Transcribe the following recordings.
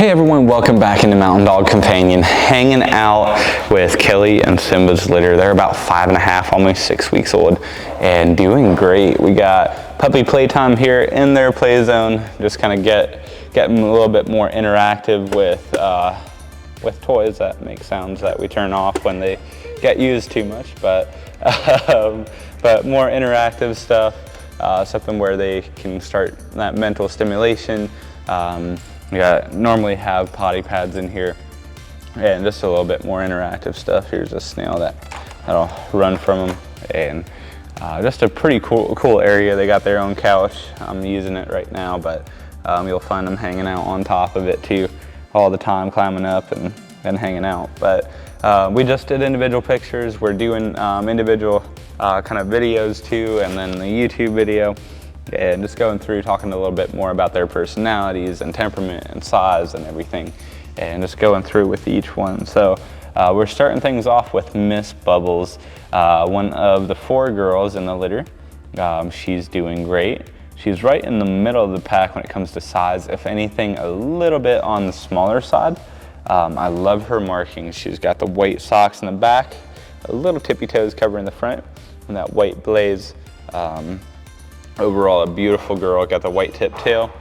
Hey everyone, welcome back into Mountain Dog Companion. Hanging out with Kelly and Simba's litter. They're about 5.5, almost 6 weeks old, and doing great. We got puppy playtime here in their play zone. Just kind of getting a little bit more interactive with toys that make sounds that we turn off when they get used too much, but more interactive stuff, something where they can start that mental stimulation. We normally have potty pads in here and just a little bit more interactive stuff. Here's a snail that'll run from them, and just a pretty cool area. They got their own couch. I'm using it right now, but you'll find them hanging out on top of it too all the time, climbing up and hanging out. But we just did individual pictures. We're doing individual kind of videos too, and then the YouTube video. And just going through talking a little bit more about their personalities and temperament and size and everything, and just going through with each one. So we're starting things off with Miss Bubbles, one of the 4 girls in the litter. She's doing great. She's right in the middle of the pack when it comes to size, if anything a little bit on the smaller side. I love her markings. She's got the white socks in the back, a little tippy toes covering the front, and that white blaze. Overall, a beautiful girl, got the white tip tail.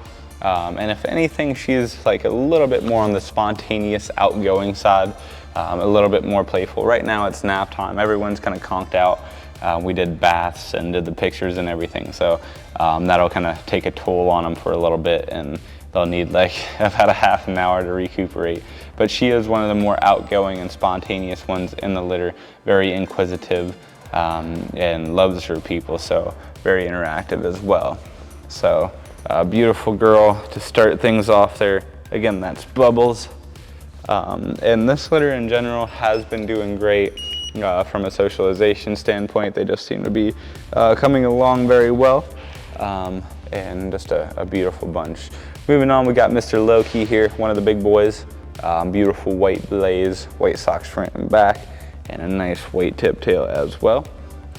And if anything, she's like a little bit more on the spontaneous, outgoing side, a little bit more playful. Right now it's nap time. Everyone's kind of conked out. We did baths and did the pictures and everything. So that'll kind of take a toll on them for a little bit, and they'll need like about a half an hour to recuperate. But she is one of the more outgoing and spontaneous ones in the litter, very inquisitive, and loves her people. So very interactive as well. So beautiful girl to start things off there. Again, that's Bubbles. And this litter in general has been doing great from a socialization standpoint. They just seem to be coming along very well, and just a beautiful bunch. Moving on, we got Mr. Loki here, one of the big boys. Beautiful white blaze, white socks front and back, and a nice white tip tail as well.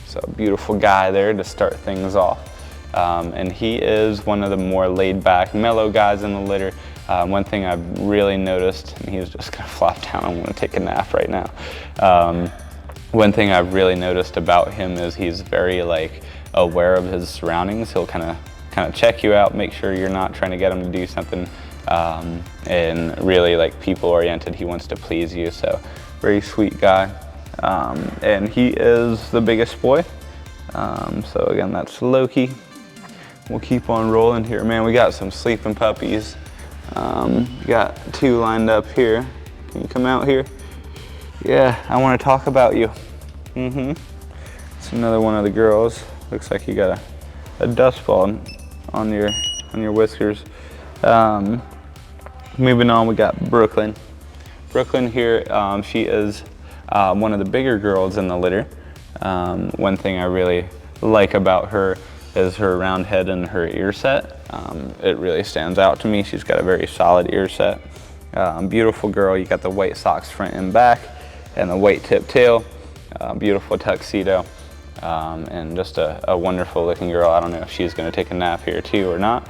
So beautiful guy there to start things off. And he is one of the more laid back, mellow guys in the litter. One thing I've really noticed, and he's just gonna flop down, I'm gonna take a nap right now. One thing I've really noticed about him is he's very like aware of his surroundings. He'll kind of check you out, make sure you're not trying to get him to do something, and really like people oriented. He wants to please you, so very sweet guy. And he is the biggest boy. So again, that's Loki. We'll keep on rolling here. Man, we got some sleeping puppies. We got 2 lined up here. Can you come out here? Yeah, I want to talk about you. It's another one of the girls. Looks like you got a dust ball on your whiskers. Moving on, we got Brooklyn. Brooklyn here, she is one of the bigger girls in the litter. One thing I really like about her is her round head and her ear set. It really stands out to me. She's got a very solid ear set. Beautiful girl. You got the white socks front and back and the white tip tail. Beautiful tuxedo, and just a wonderful looking girl. I don't know if she's going to take a nap here too or not.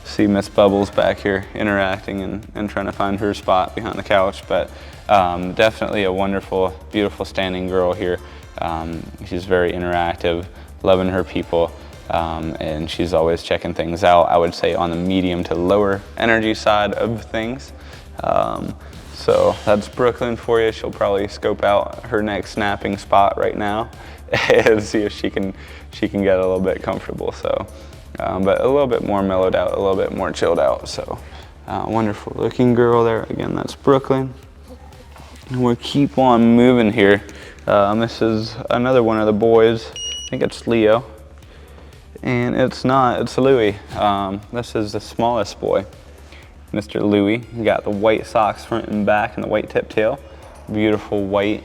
See Miss Bubbles back here interacting and trying to find her spot behind the couch, but definitely a wonderful, beautiful standing girl here. She's very interactive, loving her people, and she's always checking things out. I would say on the medium to lower energy side of things. So that's Brooklyn for you. She'll probably scope out her next napping spot right now and see if she can get a little bit comfortable. So. But a little bit more mellowed out, a little bit more chilled out. So wonderful looking girl there. Again, that's Brooklyn. And we'll keep on moving here. This is another one of the boys. I think it's Leo. And it's not, it's Louie. This is the smallest boy, Mr. Louie. You got the white socks front and back and the white tip tail. Beautiful white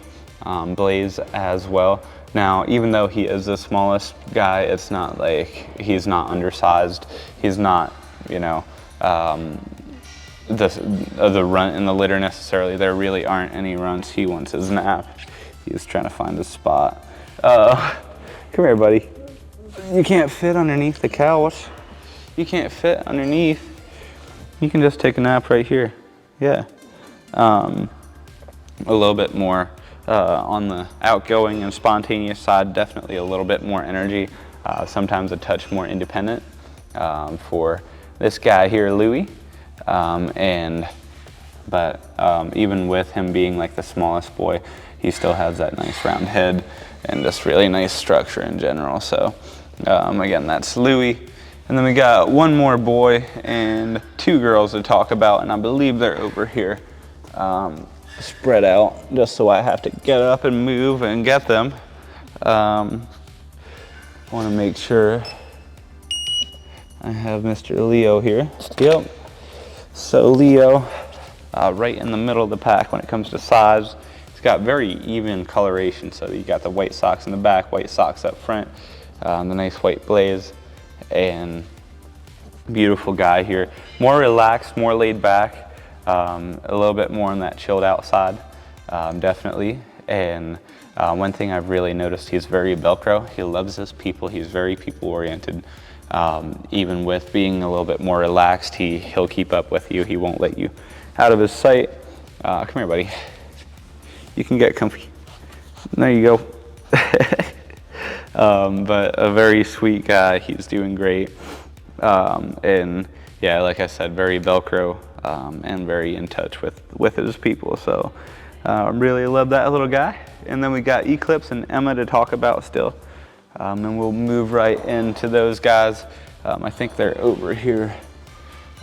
blaze as well. Now, even though he is the smallest guy, it's not like he's not undersized. He's not, you know, the runt in the litter necessarily. There really aren't any runts. He wants his nap. He's trying to find a spot. Come here, buddy. You can't fit underneath the couch. You can't fit underneath. he can just take a nap right here. Yeah. A little bit more on the outgoing and spontaneous side, definitely a little bit more energy, sometimes a touch more independent for this guy here, Louie. But even with him being like the smallest boy, he still has that nice round head and just really nice structure in general. So again, that's Louie. And then we got one more boy and two girls to talk about, and I believe they're over here spread out just so I have to get up and move and get them. I want to make sure I have Mr. Leo here. Yep. So Leo, right in the middle of the pack when it comes to size. He's got very even coloration, so you got the white socks in the back, white socks up front, the nice white blaze, and beautiful guy here. More relaxed, more laid back, a little bit more on that chilled out side, definitely. And one thing I've really noticed, he's very Velcro. He loves his people. He's very people oriented. Even with being a little bit more relaxed, he'll keep up with you. He won't let you out of his sight. Come here, buddy. You can get comfy. There you go. But a very sweet guy. He's doing great. And yeah, like I said, very Velcro and very in touch with his people. So really love that little guy. And then we got Eclipse and Emma to talk about still. And we'll move right into those guys. I think they're over here,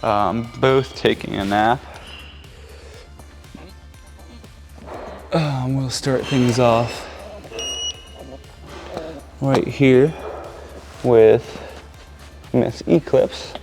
both taking a nap. We'll start things off right here with Miss Eclipse.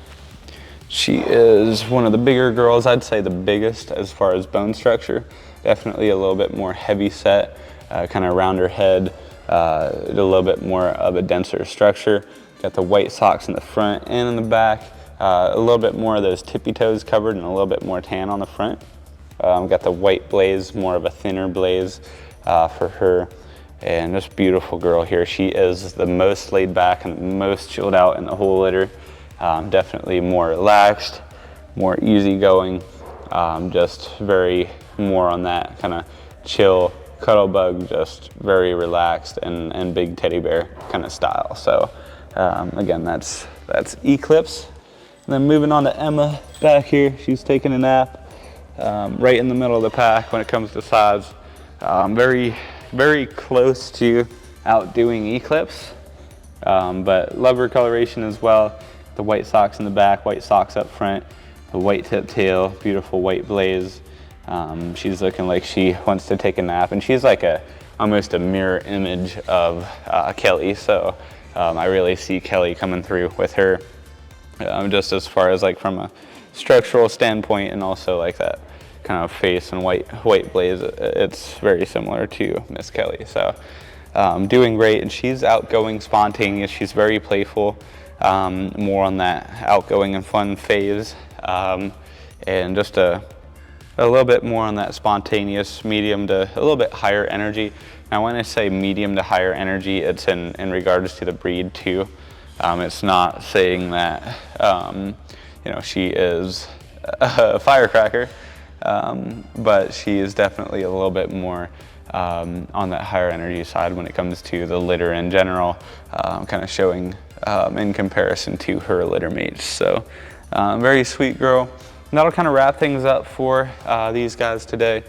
She is one of the bigger girls. I'd say the biggest as far as bone structure. Definitely a little bit more heavy set, kind of rounder head, a little bit more of a denser structure. Got the white socks in the front and in the back. A little bit more of those tippy toes covered and a little bit more tan on the front. Got the white blaze, more of a thinner blaze for her. And just beautiful girl here. She is the most laid back and the most chilled out in the whole litter. Definitely more relaxed, more easygoing, just very more on that kind of chill, cuddle bug, just very relaxed and big teddy bear kind of style. So again, that's Eclipse. And then moving on to Emma back here. She's taking a nap right in the middle of the pack when it comes to size. Very close to outdoing Eclipse, but love her coloration as well. The white socks in the back, white socks up front, the white tip tail, beautiful white blaze. She's looking like she wants to take a nap, and she's like almost a mirror image of Kelly. So I really see Kelly coming through with her, just as far as like from a structural standpoint, and also like that kind of face and white blaze. It's very similar to Miss Kelly. So doing great, and she's outgoing, spontaneous. She's very playful, more on that outgoing and fun phase, and just a little bit more on that spontaneous, medium to a little bit higher energy. Now when I say medium to higher energy, it's in regards to the breed too. It's not saying that you know, she is a firecracker, but she is definitely a little bit more on that higher energy side when it comes to the litter in general, kind of showing in comparison to her litter mates. So very sweet girl. And that'll kind of wrap things up for these guys today.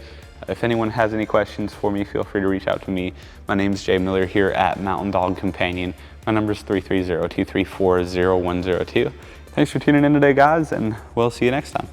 If anyone has any questions for me, feel free to reach out to me. My name's Jay Miller here at Mountain Dog Companion. My number is 330-234-0102. Thanks for tuning in today, guys, and we'll see you next time.